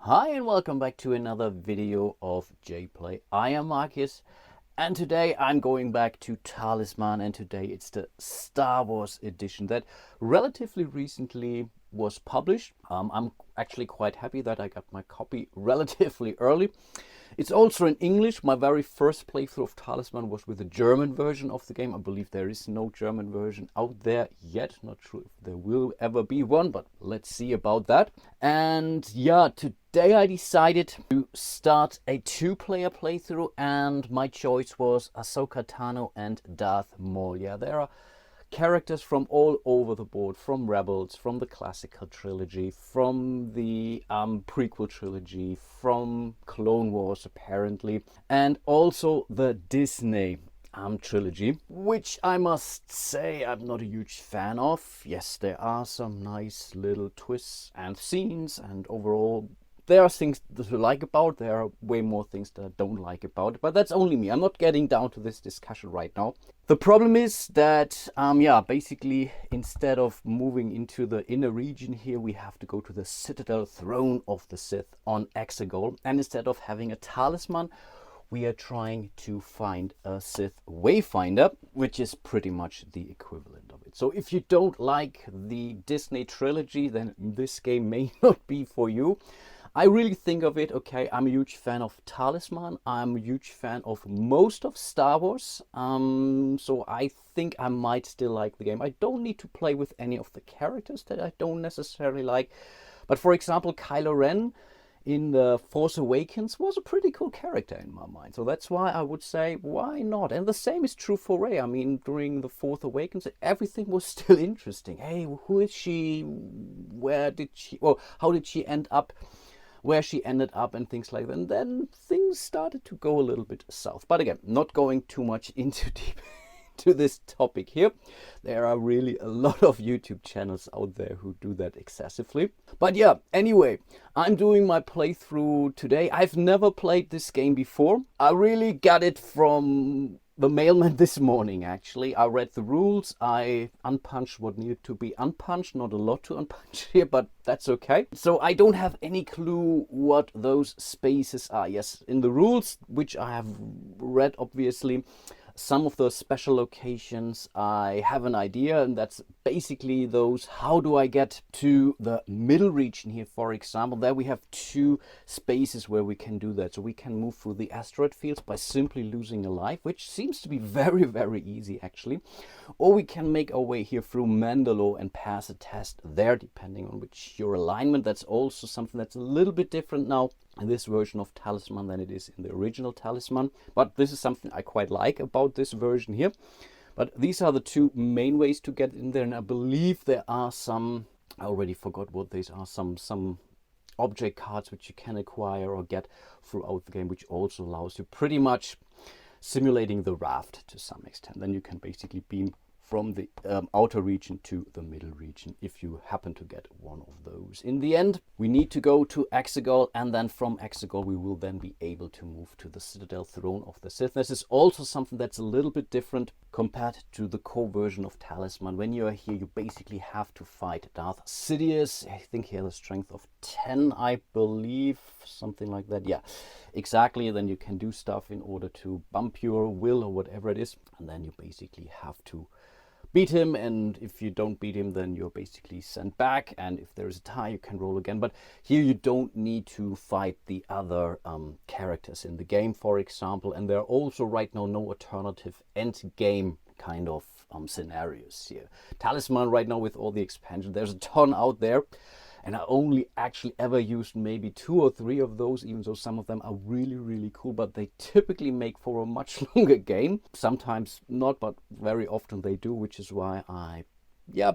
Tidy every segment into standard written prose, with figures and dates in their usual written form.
Hi and welcome back to another video of jPlay. I am Marcus and today I'm going back to Talisman, and today it's the Star Wars edition that relatively recently was published. I'm actually quite happy that I got my copy relatively early. It's also in English. My very first playthrough of Talisman was with the German version of the game. I believe there is no German version out there yet. Not sure if there will ever be one, but let's see about that. And yeah, today I decided to start a two-player playthrough, and my choice was Ahsoka Tano and Darth Maul. Yeah, there are characters from all over the board, from Rebels, from the classical trilogy, from the prequel trilogy, from Clone Wars apparently, and also the Disney trilogy, which I must say I'm not a huge fan of. Yes, there are some nice little twists and scenes, and overall there are things to like about. There are way more things that I don't like about it, but that's only me. I'm not getting down to this discussion right now. The problem is that, basically, instead of moving into the inner region here, we have to go to the Citadel Throne of the Sith on Exegol. And instead of having a talisman, we are trying to find a Sith Wayfinder, which is pretty much the equivalent of it. So if you don't like the Disney trilogy, then this game may not be for you. I really think of it, okay, I'm a huge fan of Talisman. I'm a huge fan of most of Star Wars. So I think I might still like the game. I don't need to play with any of the characters that I don't necessarily like. But for example, Kylo Ren in The Force Awakens was a pretty cool character in my mind. So that's why I would say, why not? And the same is true for Rey. I mean, during The Force Awakens, everything was still interesting. Hey, who is she? Where did she, well, how did she end up? Where she ended up and things like that. And then things started to go a little bit south. But again, not going too much into deep to this topic here. There are really a lot of YouTube channels out there who do that excessively. But yeah, anyway, I'm doing my playthrough today. I've never played this game before. I really got it from the mailman this morning, actually. I read the rules. I unpunched what needed to be unpunched. Not a lot to unpunch here, but that's okay. So I don't have any clue what those spaces are. Yes, in the rules, which I have read, obviously, some of those special locations I have an idea, and that's basically those, how do I get to the middle region here, for example. There we have two spaces where we can do that. So we can move through the asteroid fields by simply losing a life, which seems to be very, very easy actually. Or we can make our way here through Mandalore and pass a test there, depending on which your alignment. That's also something that's a little bit different now in this version of Talisman than it is in the original Talisman. But this is something I quite like about this version here. But these are the two main ways to get in there, and I believe there are some, I already forgot what these are, some object cards which you can acquire or get throughout the game, which also allows you pretty much simulating the raft to some extent. Then you can basically beam from the outer region to the middle region if you happen to get one of those. In the end, we need to go to Exegol, and then from Exegol we will then be able to move to the Citadel Throne of the Sith. This is also something that's a little bit different compared to the core version of Talisman. When you are here, you basically have to fight Darth Sidious. I think he has a strength of 10, I believe, something like that. Yeah, exactly. Then you can do stuff in order to bump your will or whatever it is, and then you basically have to beat him, and if you don't beat him, then you're basically sent back, and if there is a tie, you can roll again. But here you don't need to fight the other characters in the game, for example, and there are also right now no alternative end game kind of scenarios here. Talisman right now, with all the expansion, there's a ton out there, and I only actually ever used maybe 2 or 3 of those, even though some of them are really, really cool, but they typically make for a much longer game. Sometimes not, but very often they do, which is why I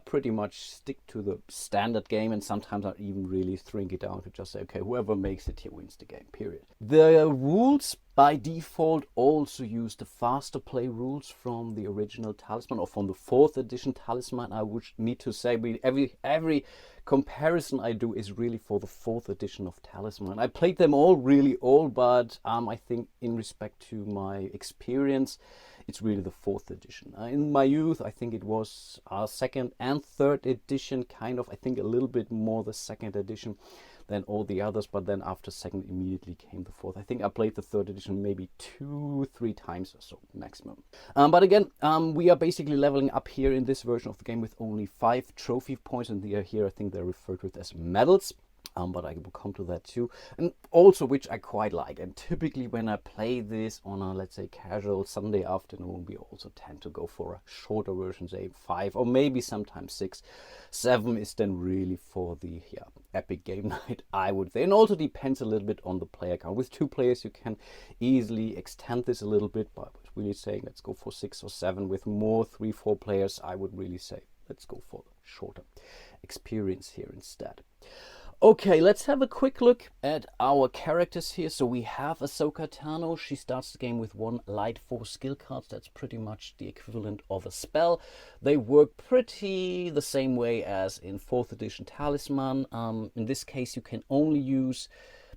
pretty much stick to the standard game, and sometimes I even really shrink it down to just say, okay, whoever makes it here wins the game, period. The rules by default also use the faster play rules from the original Talisman, or from the 4th edition Talisman. I would need to say every comparison I do is really for the 4th edition of Talisman. I played them all, but I think in respect to my experience, it's really the 4th edition. In my youth, I think it was 2nd and 3rd edition, kind of. I think a little bit more the 2nd edition. than all the others, but then after second immediately came the fourth. I think I played the third edition maybe 2-3 times or so maximum. But again, we are basically leveling up here in this version of the game with only 5 trophy points, and here I think they're referred to as medals. But I will come to that too. And also, which I quite like, and typically when I play this on a, let's say, casual Sunday afternoon, we also tend to go for a shorter version, say 5 or maybe sometimes 6. 7 is then really for the epic game night, I would say. And also depends a little bit on the player count. With 2 players, you can easily extend this a little bit, but I was really saying let's go for 6 or 7. With more 3-4 players, I would really say let's go for the shorter experience here instead. Okay, let's have a quick look at our characters here. So we have Ahsoka Tano. She starts the game with 1 light force skill card. That's pretty much the equivalent of a spell. They work pretty the same way as in 4th edition Talisman. In this case, you can only use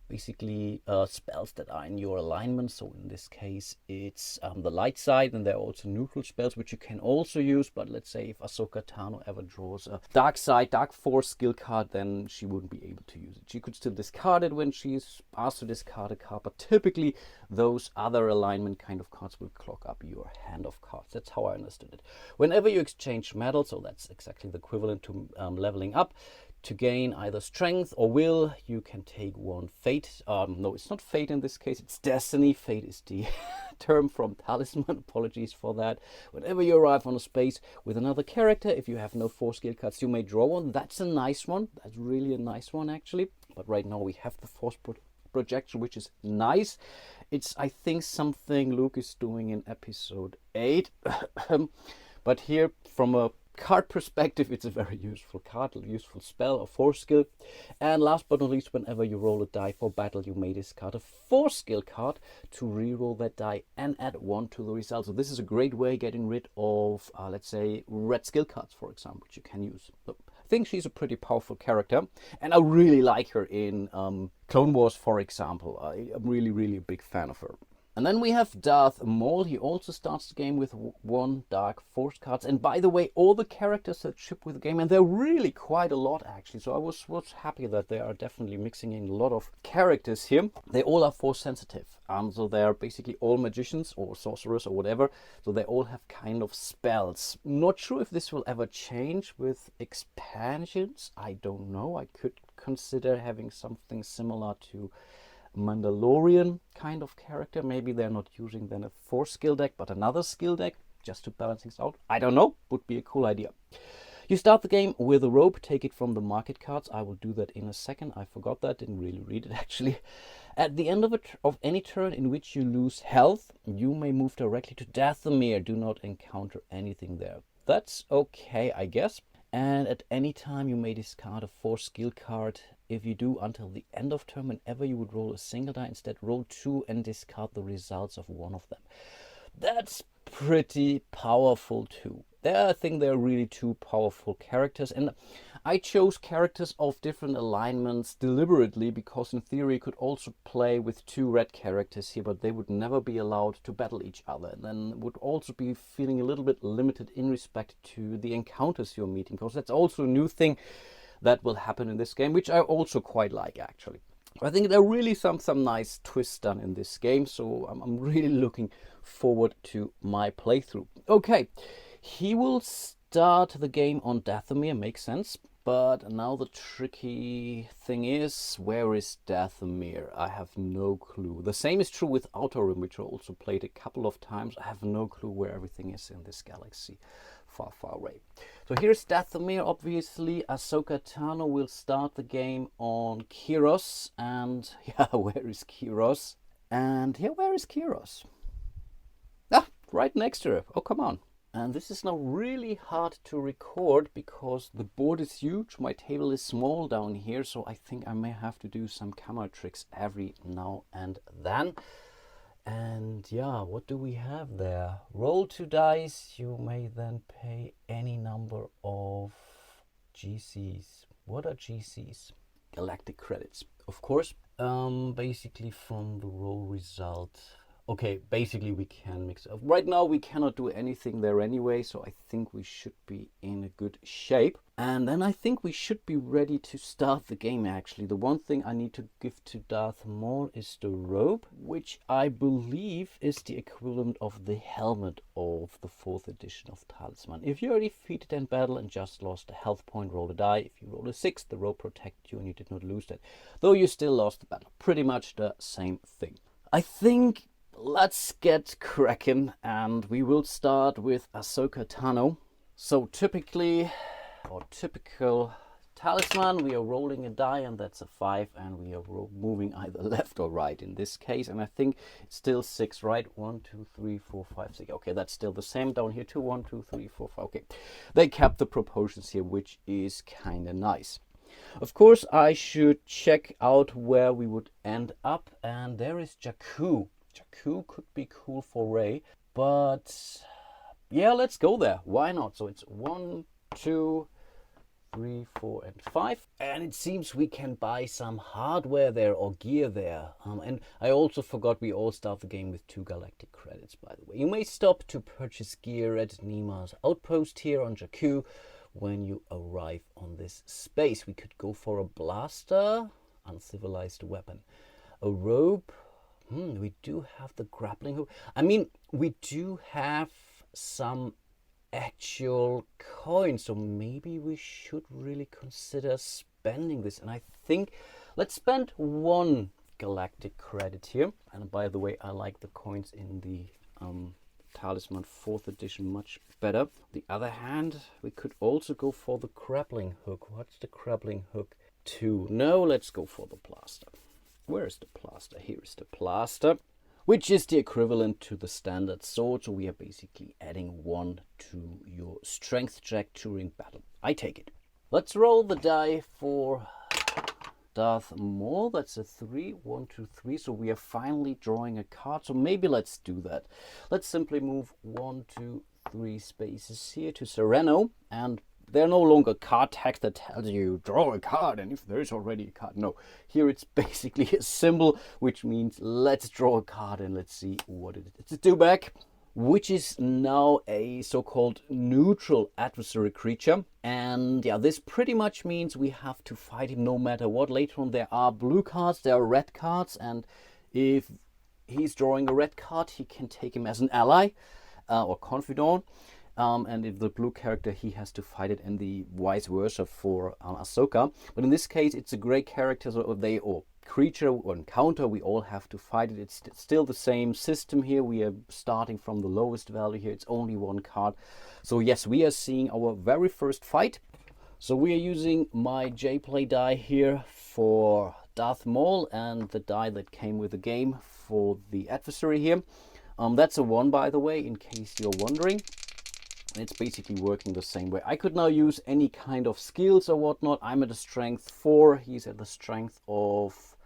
basically spells that are in your alignment. So in this case, it's the light side, and there are also neutral spells which you can also use. But let's say if Ahsoka Tano ever draws a dark side, dark force skill card, then she wouldn't be able to use it. She could still discard it when she's asked to discard a card, but typically those other alignment kind of cards will clog up your hand of cards. That's how I understood it. Whenever you exchange medals, so that's exactly the equivalent to leveling up, to gain either strength or will, you can take 1 fate. No, it's not fate in this case, it's destiny. Fate is the term from Talisman. Apologies for that. Whenever you arrive on a space with another character, if you have no 4 skill cards, you may draw 1. That's a nice one. That's really a nice one, actually. But right now we have the force projection, which is nice. It's, I think, something Luke is doing in episode 8. But here, from a card perspective, it's a very useful card, a useful spell or force skill. And last but not least, whenever you roll a die for battle, you may discard a force skill card to re-roll that die and add 1 to the result. So this is a great way getting rid of, let's say, red skill cards, for example, which you can use. So I think she's a pretty powerful character, and I really like her in Clone Wars, for example. I'm really a big fan of her. And then we have Darth Maul. He also starts the game with 1 dark force cards. And by the way, all the characters that ship with the game, and they're really quite a lot actually. So I was happy that they are definitely mixing in a lot of characters here. They all are force sensitive. So they're basically all magicians or sorcerers or whatever. So they all have kind of spells. Not sure if this will ever change with expansions. I don't know. I could consider having something similar to Mandalorian kind of character. Maybe they're not using then a 4 skill deck but another skill deck just to balance things out. I don't know, would be a cool idea. You start the game with a rope, take it from the market cards. I will do that in a second. I forgot that, didn't really read it actually. At the end of any turn in which you lose health, you may move directly to Dathomir. Do not encounter anything there. That's okay, I guess. And at any time you may discard a 4 skill card. If you do, until the end of turn, whenever you would roll a single die, instead roll 2 and discard the results of 1 of them. That's pretty powerful too. I think they're really 2 powerful characters, and I chose characters of different alignments deliberately because in theory you could also play with 2 red characters here, but they would never be allowed to battle each other, and then would also be feeling a little bit limited in respect to the encounters you're meeting, because that's also a new thing that will happen in this game, which I also quite like actually. I think there are really some nice twists done in this game, so I'm really looking forward to my playthrough. Okay, he will start the game on Dathomir, makes sense. But now the tricky thing is, where is Dathomir? I have no clue. The same is true with Outer Rim, which I also played a couple of times. I have no clue where everything is in this galaxy, far away. So here's Dathomir, obviously. Ahsoka Tano will start the game on Kiros. And yeah, where is Kiros? And yeah, where is Kiros? Ah, right next to her. Oh, come on. And this is now really hard to record because the board is huge, my table is small down here, so I think I may have to do some camera tricks every now and then. And yeah, what do we have there? Roll 2 dice, you may then pay any number of GCs. What are GCs? Galactic credits, of course. Basically from the roll result. Okay, basically we can mix it up. Right now we cannot do anything there anyway, so I think we should be in a good shape. And then I think we should be ready to start the game actually. The one thing I need to give to Darth Maul is the robe, which I believe is the equivalent of the helmet of the 4th edition of Talisman. If you are defeated in battle and just lost a health point, roll a die. If you roll a 6, the robe protects you and you did not lose that. Though you still lost the battle. Pretty much the same thing. I think let's get cracking, and we will start with Ahsoka Tano. So typical Talisman, we are rolling a die and that's a 5, and we are moving either left or right in this case, and I think it's still 6, right? 1, 2, 3, 4, 5, 6. Okay, that's still the same down here too. 1, 2, 3, 4, 5. Okay, they kept the proportions here, which is kind of nice. Of course, I should check out where we would end up, and there is Jakku. Jakku could be cool for Rey, but yeah, let's go there. Why not? So it's 1, 2, 3, 4, and 5. And it seems we can buy some hardware there or gear there. And I also forgot we all start the game with 2 galactic credits, by the way. You may stop to purchase gear at Nima's outpost here on Jakku when you arrive on this space. We could go for a blaster, uncivilized weapon, a robe. We do have the grappling hook. I mean, we do have some actual coins, so maybe we should really consider spending this. And I think let's spend 1 galactic credit here. And by the way, I like the coins in the Talisman 4th edition much better. On the other hand, we could also go for the grappling hook. What's the grappling hook 2? No, let's go for the blaster. Where is the plaster? Here is the plaster, which is the equivalent to the standard sword. So we are basically adding 1 to your strength check during battle. I take it. Let's roll the die for Darth Maul. That's a 3. 1, 2, 3. So we are finally drawing a card. So maybe let's do that. Let's simply move 1, 2, 3 spaces here to Sereno, and they're no longer card text that tells you draw a card and if there is already a card. No, here it's basically a symbol, which means let's draw a card and let's see what it is. It's a dewback, which is now a so-called neutral adversary creature. And yeah, this pretty much means we have to fight him no matter what. Later on there are blue cards, there are red cards, and if he's drawing a red card, he can take him as an ally or confidant. And if the blue character, he has to fight it, and the vice versa for Ahsoka. But in this case, it's a gray character, so or creature or encounter, we all have to fight it. It's still the same system here. We are starting from the lowest value here. It's only 1 card. So yes, we are seeing our very first fight. So we are using my jPlay die here for Darth Maul, and the die that came with the game for the adversary here. That's a 1, by the way, in case you're wondering. It's basically working the same way. I could now use any kind of skills or whatnot. I'm at a strength 4. He's at the strength of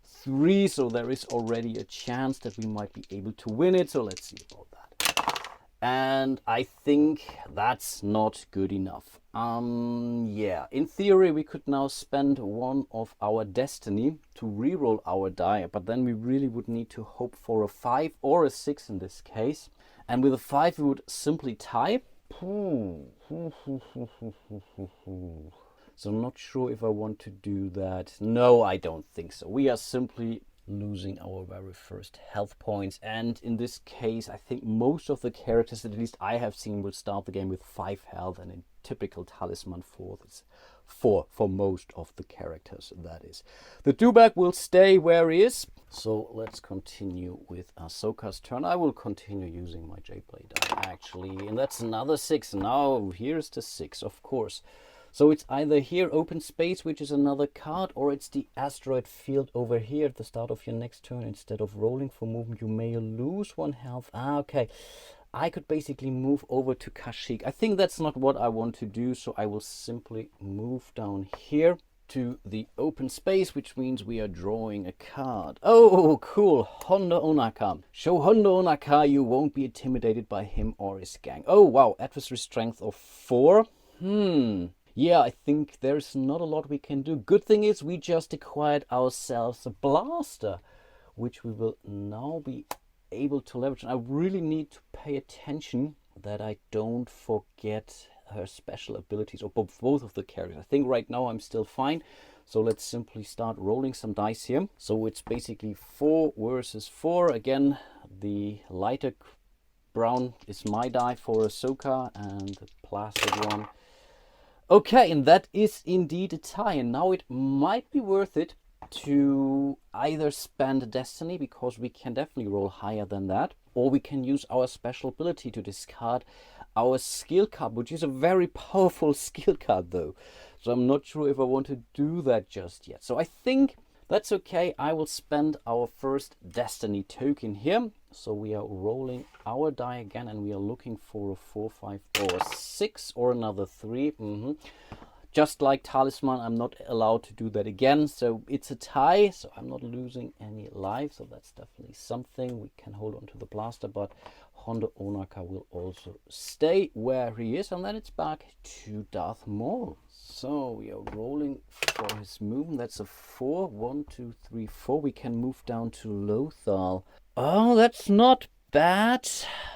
3. So there is already a chance that we might be able to win it. So let's see about that. And I think that's not good enough. Yeah, in theory, we could now spend 1 of our destiny to reroll our die. But then we really would need to hope for a 5 or a 6 in this case. And with a 5, we would simply tie. So I'm not sure if I want to do that. No, I don't think so. We are simply losing our very first health points. And in this case, I think most of the characters, at least I have seen, will start the game with 5 health. And in typical Talisman 4, it's 4 for most of the characters, that is. The dewback will stay where he is. So let's continue with Ahsoka's turn. I will continue using my jPlay die actually, and that's another 6. Now here's the 6, of course. So it's either here open space, which is another card, or it's the asteroid field over here at the start of your next turn. Instead of rolling for movement, you may lose 1 health. Okay. I could basically move over to Kashyyyk. I think that's not what I want to do, so I will simply move down here to the open space, which means we are drawing a card. Oh, cool. Hondo Onaka. Show Hondo Onaka you won't be intimidated by him or his gang. Oh, wow. Adversary strength of 4. Yeah, I think there's not a lot we can do. Good thing is we just acquired ourselves a blaster, which we will now be able to leverage. And I really need to pay attention that I don't forget her special abilities, or both of the characters. I think right now I'm still fine. So let's simply start rolling some dice here. So it's basically 4 versus 4. Again, the lighter brown is my die for Ahsoka, and the plastic one. Okay, and that is indeed a tie. And now it might be worth it to either spend Destiny, because we can definitely roll higher than that, or we can use our special ability to discard our skill card, which is a very powerful skill card though. So I'm not sure if I want to do that just yet. So I think that's okay. I will spend our first Destiny token here. So we are rolling our die again, and we are looking for a 4, 5, or 6, or another 3. Just like Talisman, I'm not allowed to do that again. So it's a tie, so I'm not losing any life. So that's definitely something. We can hold on to the blaster, but Hondo Onaka will also stay where he is. And then it's back to Darth Maul. So we are rolling for his movement. That's a 4. 1, 2, 3, 4. We can move down to Lothal. Oh, that's not bad.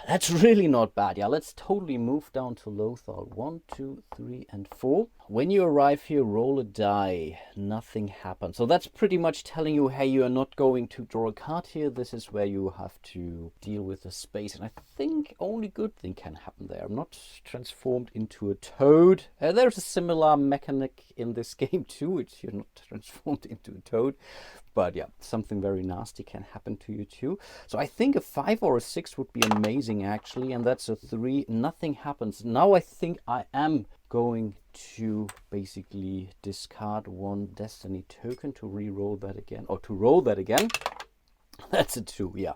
That's really not bad. Yeah, let's totally move down to Lothal. 1, 2, 3, and 4. When you arrive here, roll a die. Nothing happens. So that's pretty much telling you, hey, you are not going to draw a card here. This is where you have to deal with the space. And I think only good thing can happen there. I'm not transformed into a toad. There's a similar mechanic in this game too, which you're not transformed into a toad. But yeah, something very nasty can happen to you too. So I think a 5 or a 6 would be amazing actually. And that's a 3. Nothing happens. Now I think I am going to basically discard 1 Destiny token to re-roll that again, or to roll that again. That's a 2, yeah.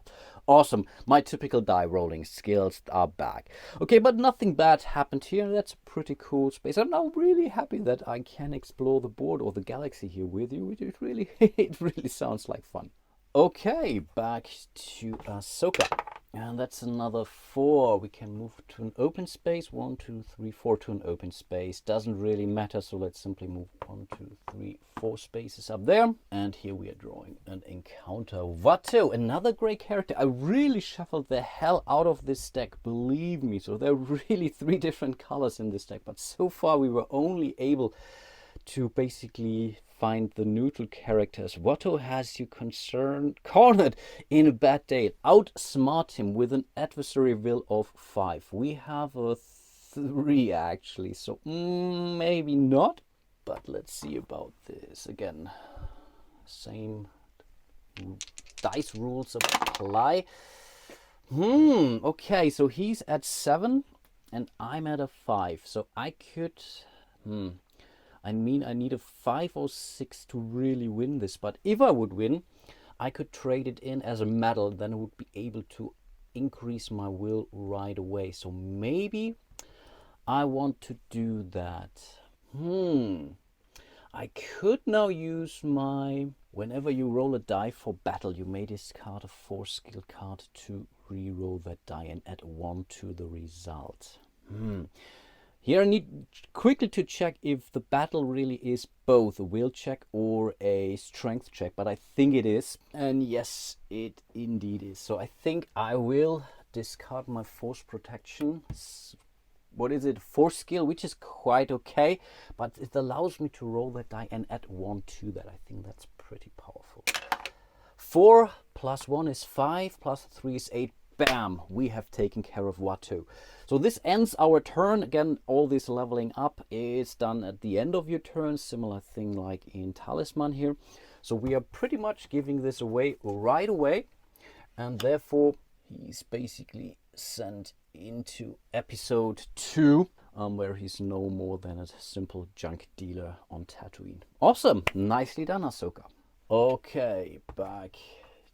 Awesome. My typical die rolling skills are back. Okay, but nothing bad happened here. That's a pretty cool space. I'm now really happy that I can explore the board or the galaxy here with you. It really sounds like fun. Okay, back to Ahsoka. And that's another 4. We can move to an open space. 1, 2, 3, 4 to an open space. Doesn't really matter, so let's simply move 1, 2, 3, 4 spaces up there. And here we are drawing an encounter. Watto, another great character. I really shuffled the hell out of this deck, believe me. So there are really 3 different colors in this deck, but so far we were only able to basically find the neutral characters. Watto has you cornered in a bad day. Outsmart him with an adversary will of 5. We have a 3 actually, so maybe not, but let's see about this. Again, same dice rules apply. Okay, so he's at 7 and I'm at a 5, so I could I mean, I need a 5 or 6 to really win this. But if I would win, I could trade it in as a medal. Then I would be able to increase my will right away. So maybe I want to do that. I could now use my... Whenever you roll a die for battle, you may discard a 4 skill card to re-roll that die and add 1 to the result. Here I need quickly to check if the battle really is both a will check or a strength check, but I think it is. And yes, it indeed is. So I think I will discard my force protection. What is it? 4 skill, which is quite okay, but it allows me to roll that die and add 1 to that. I think that's pretty powerful. 4 plus 1 is 5, plus 3 is 8. Bam! We have taken care of Watto. So this ends our turn. Again, all this leveling up is done at the end of your turn. Similar thing like in Talisman here. So we are pretty much giving this away right away. And therefore, he's basically sent into episode 2, where he's no more than a simple junk dealer on Tatooine. Awesome! Nicely done, Ahsoka. Okay, back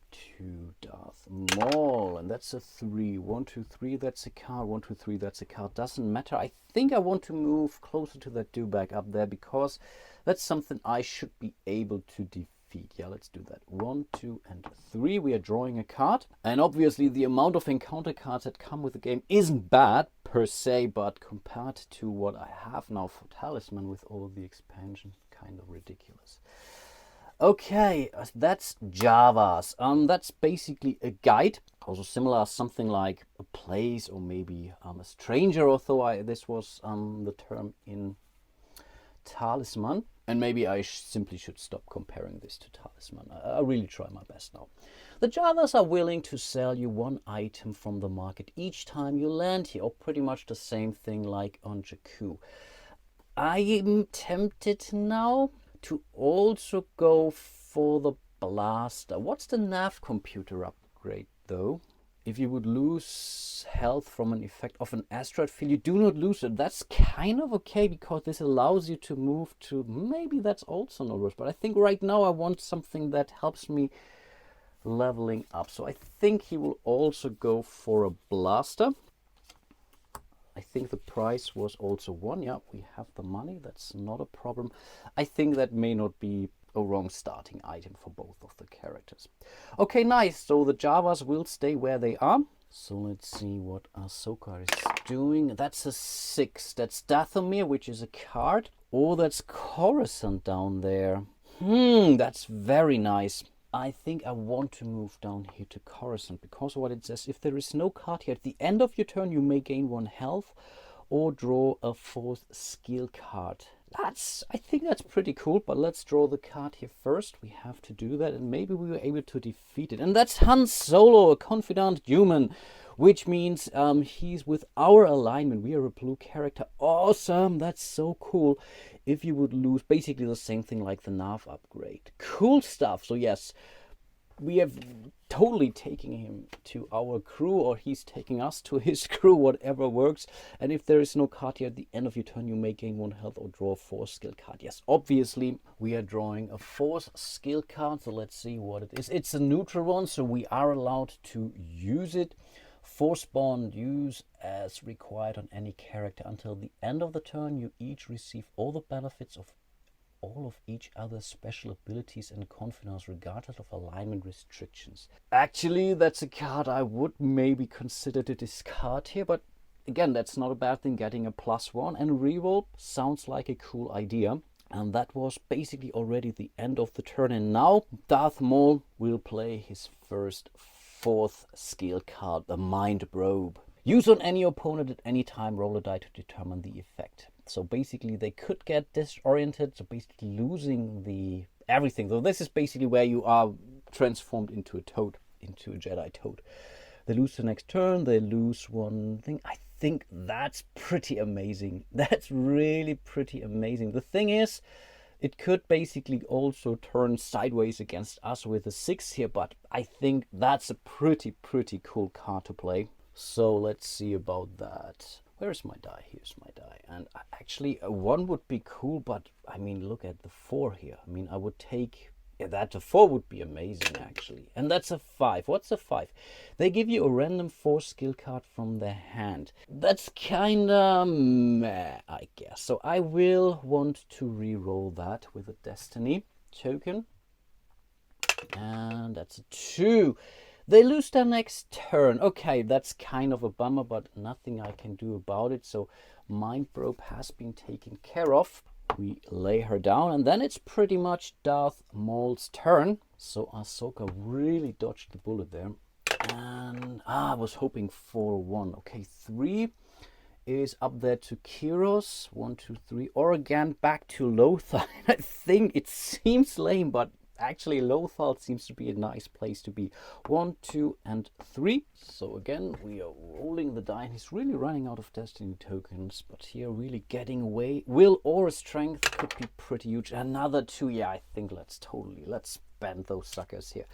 to Darth Maul, and that's a 3. 1, 2, 3, that's a card. 1, 2, 3, that's a card. Doesn't matter. I think I want to move closer to that dewback up there, because that's something I should be able to defeat. Yeah, let's do that. 1, 2, and 3. We are drawing a card, and obviously the amount of encounter cards that come with the game isn't bad per se, but compared to what I have now for Talisman with all of the expansion, kind of ridiculous. Okay, that's Javas. That's basically a guide. Also similar, something like a place or maybe a stranger. Although this was the term in Talisman. And maybe I simply should stop comparing this to Talisman. I really try my best now. The Javas are willing to sell you one item from the market each time you land here, or pretty much the same thing like on Jakku. I am tempted now to also go for the blaster. What's the nav computer upgrade though? If you would lose health from an effect of an asteroid field, you do not lose it. That's kind of okay because this allows you to move to, maybe that's also not worse, but I think right now I want something that helps me leveling up. So I think he will also go for a blaster. I think the price was also 1. Yeah, we have the money. That's not a problem. I think that may not be a wrong starting item for both of the characters. Okay, nice. So the Javas will stay where they are. So let's see what Ahsoka is doing. That's a 6. That's Dathomir, which is a card. Oh, that's Coruscant down there. That's very nice. I think I want to move down here to Coruscant because of what it says. If there is no card here at the end of your turn, you may gain 1 health or draw a 4th skill card. I think that's pretty cool, but let's draw the card here first. We have to do that, and maybe we were able to defeat it. And that's Han Solo, a confidant human, which means he's with our alignment. We are a blue character. Awesome, that's so cool. If you would lose, basically the same thing like the nav upgrade. Cool stuff. So yes, we have totally taking him to our crew, or he's taking us to his crew, whatever works. And if there is no card here at the end of your turn, you may gain 1 health or draw a 4th skill card. Yes, obviously we are drawing a 4th skill card. So let's see what it is. It's a neutral one, so we are allowed to use it. Force bond, use as required on any character. Until the end of the turn, you each receive all the benefits of all of each other's special abilities and confidence regardless of alignment restrictions. Actually, that's a card I would maybe consider to discard here, but again, that's not a bad thing. Getting a +1 and reroll sounds like a cool idea. And that was basically already the end of the turn. And now Darth Maul will play his first 4th skill card, the Mind Probe. Use on any opponent at any time, roll a die to determine the effect. So basically they could get disoriented, so basically losing the everything. So this is basically where you are transformed into a toad, into a Jedi toad. They lose the next turn, they lose 1 thing. I think that's pretty amazing. That's really pretty amazing. The thing is, it could basically also turn sideways against us with a 6 here, but I think that's a pretty cool card to play. So let's see about that. Where's my die? Here's my die. And actually a 1 would be cool, but I mean, look at the 4 here. I mean, I would take, yeah, that a 4 would be amazing actually. And that's a 5. What's a 5? They give you a random 4 skill card from their hand. That's kinda meh, I guess. So I will want to re-roll that with a destiny token. And that's a 2. They lose their next turn. Okay, that's kind of a bummer, but nothing I can do about it. So Mind Probe has been taken care of. We lay her down, and then it's pretty much Darth Maul's turn. So Ahsoka really dodged the bullet there. And I was hoping for 1. Okay, 3 is up there to Kiros. 1, 2, 3. Or again, back to Lothal. I think it seems lame, but actually Lothal seems to be a nice place to be. 1, 2, and 3. So again, we are rolling the die, and he's really running out of destiny tokens, but here really getting away. Will or strength could be pretty huge. Another 2. Yeah, I think let's spend those suckers here.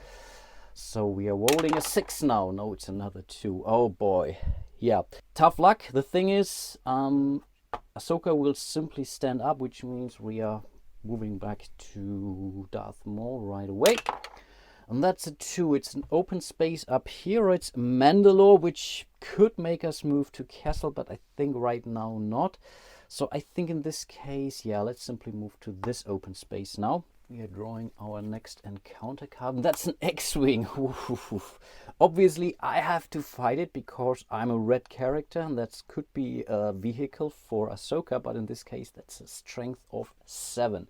So we are rolling a 6 now. No, it's another 2. Oh boy. Yeah, tough luck. The thing is, Ahsoka will simply stand up, which means we are moving back to Darth Maul right away. And that's a 2. It's an open space up here. It's Mandalore, which could make us move to Castle, but I think right now not. So I think in this case, yeah, let's simply move to this open space now. We are drawing our next encounter card. And that's an X-Wing. Obviously, I have to fight it because I'm a red character, and that could be a vehicle for Ahsoka, but in this case, that's a strength of 7.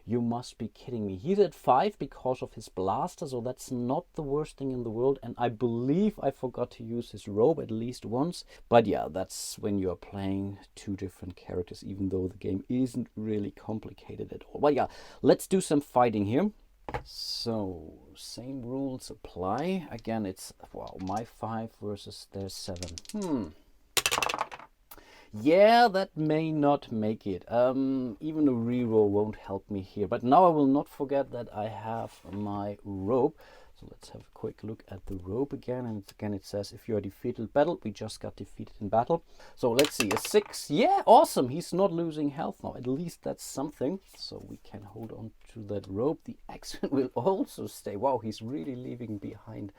You must be kidding me. He's at 5 because of his blaster, so that's not the worst thing in the world. And I believe I forgot to use his robe at least once. But yeah, that's when you're playing 2 different characters, even though the game isn't really complicated at all. But yeah, let's do some fighting here. So, same rules apply. Again, it's, wow, my 5 versus their 7. Yeah, that may not make it. Even a reroll won't help me here. But now I will not forget that I have my rope. So let's have a quick look at the rope again. And again, it says if you are defeated in battle. We just got defeated in battle. So let's see, a 6. Yeah, awesome. He's not losing health now. At least that's something. So we can hold on to that rope. The accent will also stay. Wow, he's really leaving behind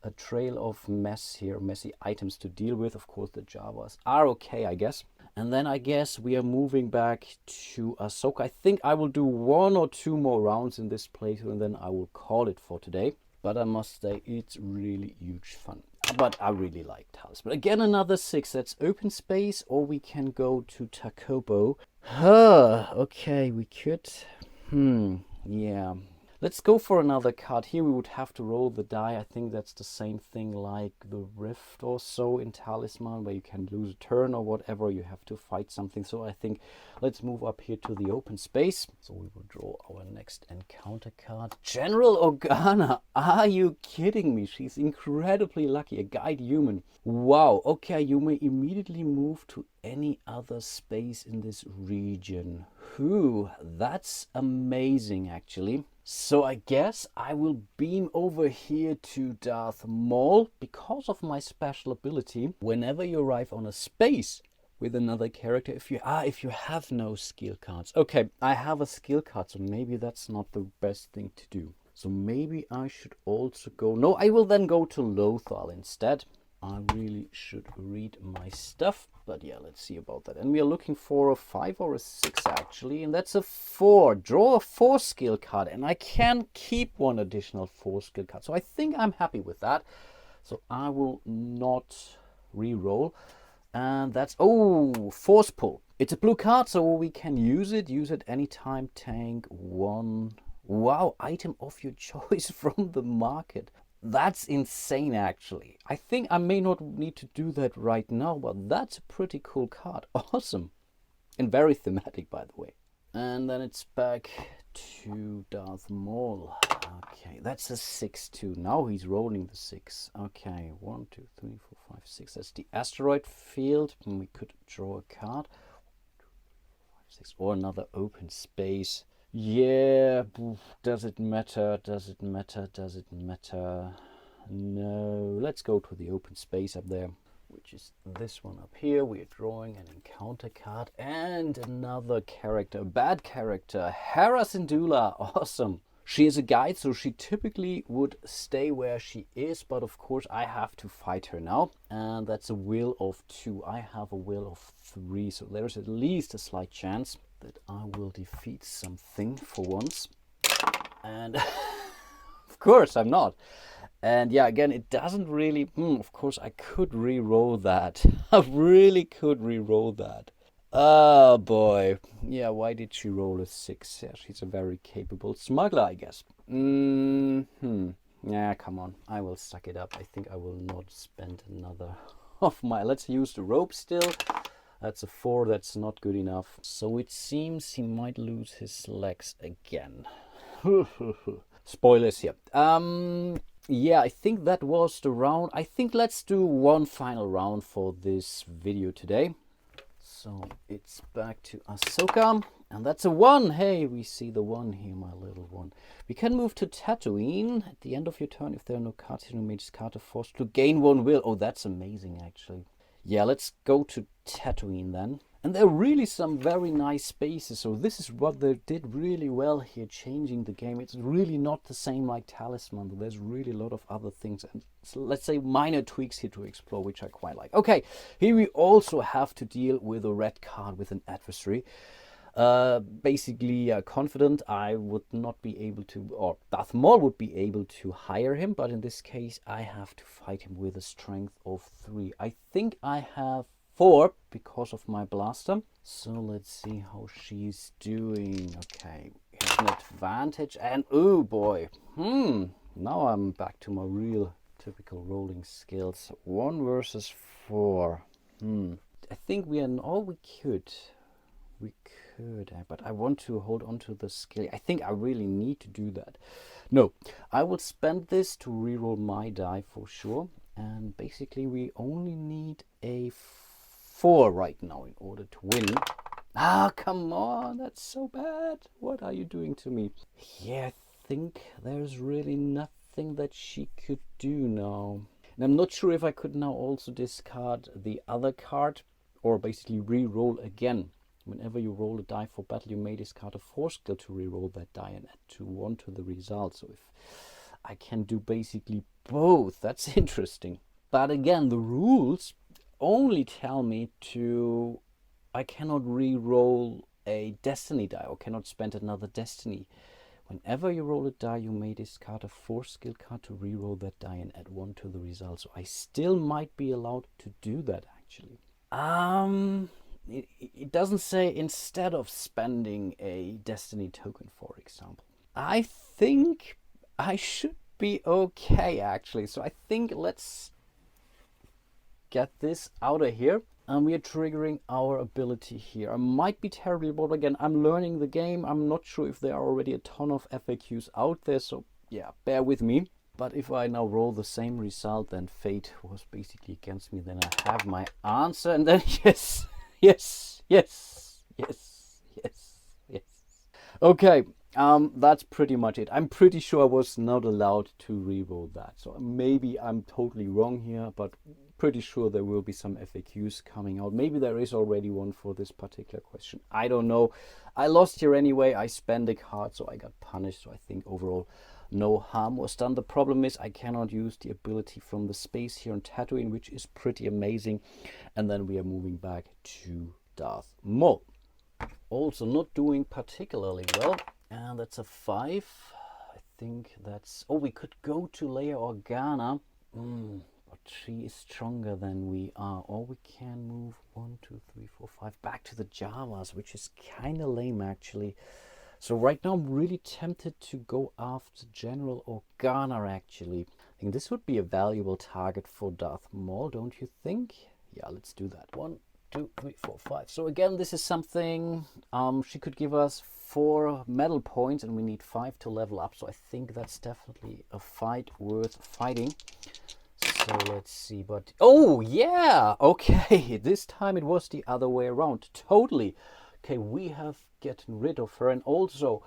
a trail of mess here, messy items to deal with. Of course, the Javas are okay, I guess. And then I guess we are moving back to Ahsoka. I think I will do 1 or 2 more rounds in this playthrough, and then I will call it for today. But I must say, it's really huge fun. But I really like Talisman. Again, another 6. That's open space, or we can go to Takobo. Okay, we could. Yeah. Let's go for another card. Here we would have to roll the die. I think that's the same thing like the Rift or so in Talisman, where you can lose a turn or whatever. You have to fight something. So I think let's move up here to the open space. So we will draw our next encounter card. General Organa. Are you kidding me? She's incredibly lucky. A guide human. Wow. Okay, you may immediately move to any other space in this region. That's amazing, actually. So I guess I will beam over here to Darth Maul. Because of my special ability, whenever you arrive on a space with another character, if you have no skill cards. Okay, I have a skill card, so maybe that's not the best thing to do. So maybe I should also go... No, I will then go to Lothal instead. I really should read my stuff, but yeah, let's see about that. And we are looking for a 5 or a 6 actually, and that's a 4. Draw a 4 skill card, and I can keep 1 additional 4 skill card. So I think I'm happy with that. So I will not re-roll. And that's, oh, Force Pull. It's a blue card, so we can use it anytime. Tank 1. Wow, item of your choice from the market. That's insane, actually. I think I may not need to do that right now, but that's a pretty cool card. Awesome. And very thematic, by the way. And then it's back to Darth Maul. Okay, that's a 6 too. Now he's rolling the 6. Okay, 1, 2, 3, 4, 5, 6. That's the asteroid field. And we could draw a card. 6, or another open space. Yeah, does it matter? Does it matter? Does it matter? No. Let's go to the open space up there, which is this one up here. We are drawing an encounter card and another character, a bad character, Hera Syndulla. Awesome. She is a guide, so she typically would stay where she is, but of course I have to fight her now, and that's a will of 2. I have a will of 3, so there's at least a slight chance that I will defeat something for once. And of course I'm not. And yeah, again, it doesn't really... of course, I could re-roll that. I really could re-roll that. Oh boy. Yeah, why did she roll a 6? Yeah, she's a very capable smuggler, I guess. Yeah, come on. I will suck it up. I think I will not spend another of my... Let's use the rope still. That's a 4. That's not good enough. So it seems he might lose his legs again. Spoilers here. Yeah, I think that was the round. I think let's do 1 final round for this video today. So it's back to Ahsoka, and that's a 1. Hey, we see the 1 here, my little one. We can move to Tatooine at the end of your turn. If there are no cards here, you may discard a force to gain 1 will. Oh, that's amazing, actually. Yeah, let's go to Tatooine then. And there are really some very nice spaces, so this is what they did really well here, changing the game. It's really not the same like Talisman. There's really a lot of other things, and so let's say minor tweaks here to explore, which I quite like. Okay, here we also have to deal with a red card with an adversary. Basically confident I would not be able to, or Darth Maul would be able to hire him, but in this case I have to fight him with a strength of 3. I think I have 4 because of my blaster. So let's see how she's doing. Okay, has an advantage. And oh boy, now I'm back to my real typical rolling skills. 1 versus 4. I think we are all we could, but I want to hold on to the skill. I think I really need to do that. No, I will spend this to reroll my die for sure. And basically we only need a 4 right now in order to win. Ah, come on, that's so bad. What are you doing to me? Yeah, I think there's really nothing that she could do now. And I'm not sure if I could now also discard the other card or basically re-roll again. Whenever you roll a die for battle, you may discard a 4 skill to re-roll that die and add 2/1 to the result. So if I can do basically both, that's interesting. But again, the rules only tell me I cannot re-roll a destiny die or cannot spend another destiny. Whenever you roll a die, you may discard a 4 skill card to re-roll that die and add 1 to the result. So I still might be allowed to do that actually. It doesn't say instead of spending a destiny token, for example. I think I should be okay actually. So I think let's get this out of here. And we are triggering our ability here. I might be terribly, but again, I'm learning the game. I'm not sure if there are already a ton of FAQs out there. So yeah, bear with me. But if I now roll the same result, then fate was basically against me. Then I have my answer. And then yes, yes, yes, yes, yes, yes. Okay, that's pretty much it. I'm pretty sure I was not allowed to re-roll that. So maybe I'm totally wrong here, but pretty sure there will be some FAQs coming out. Maybe there is already one for this particular question. I don't know. I lost here anyway. I spent a card, so I got punished. So I think overall no harm was done. The problem is I cannot use the ability from the space here on Tatooine, which is pretty amazing. And then we are moving back to Darth Maul. Also not doing particularly well. And that's a 5. I think that's... Oh, we could go to Leia Organa. But she is stronger than we are. Or we can move 1, 2, 3, 4, 5 back to the Jawas, which is kind of lame actually. So right now I'm really tempted to go after General Organa actually. I think this would be a valuable target for Darth Maul, don't you think? Yeah, let's do that. 1, 2, 3, 4, 5. So again, this is something she could give us 4 medal points and we need 5 to level up. So I think that's definitely a fight worth fighting. So let's see, but oh yeah, okay, this time it was the other way around, totally. Okay, we have gotten rid of her, and also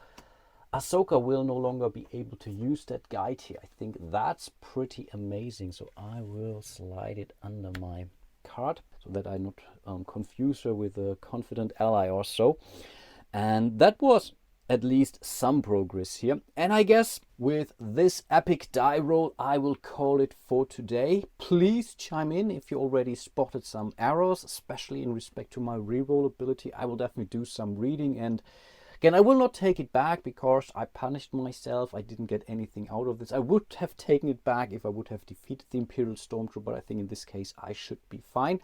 Ahsoka will no longer be able to use that guide here. I think that's pretty amazing. So I will slide it under my card so that I not confuse her with a confident ally or so. And that was at least some progress here. And I guess with this epic die roll, I will call it for today. Please chime in if you already spotted some errors, especially in respect to my reroll ability. I will definitely do some reading, and again, I will not take it back because I punished myself. I didn't get anything out of this. I would have taken it back if I would have defeated the Imperial Stormtrooper, but I think in this case I should be fine.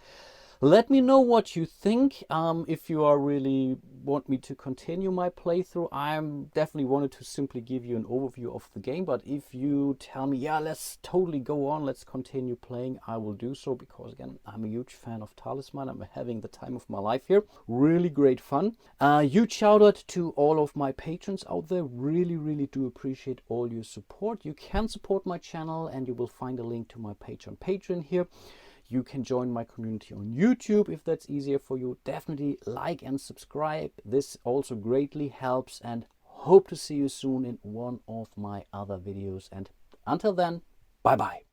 Let me know what you think. If you are really want me to continue my playthrough, I'm definitely wanted to simply give you an overview of the game. But if you tell me, yeah, let's totally go on, let's continue playing, I will do so, because again, I'm a huge fan of Talisman. I'm having the time of my life here. Really great fun. Huge shout out to all of my patrons out there. Really do appreciate all your support. You can support my channel and you will find a link to my page on Patreon here. You can join my community on YouTube if that's easier for you. Definitely like and subscribe. This also greatly helps, and hope to see you soon in one of my other videos. And until then, bye bye.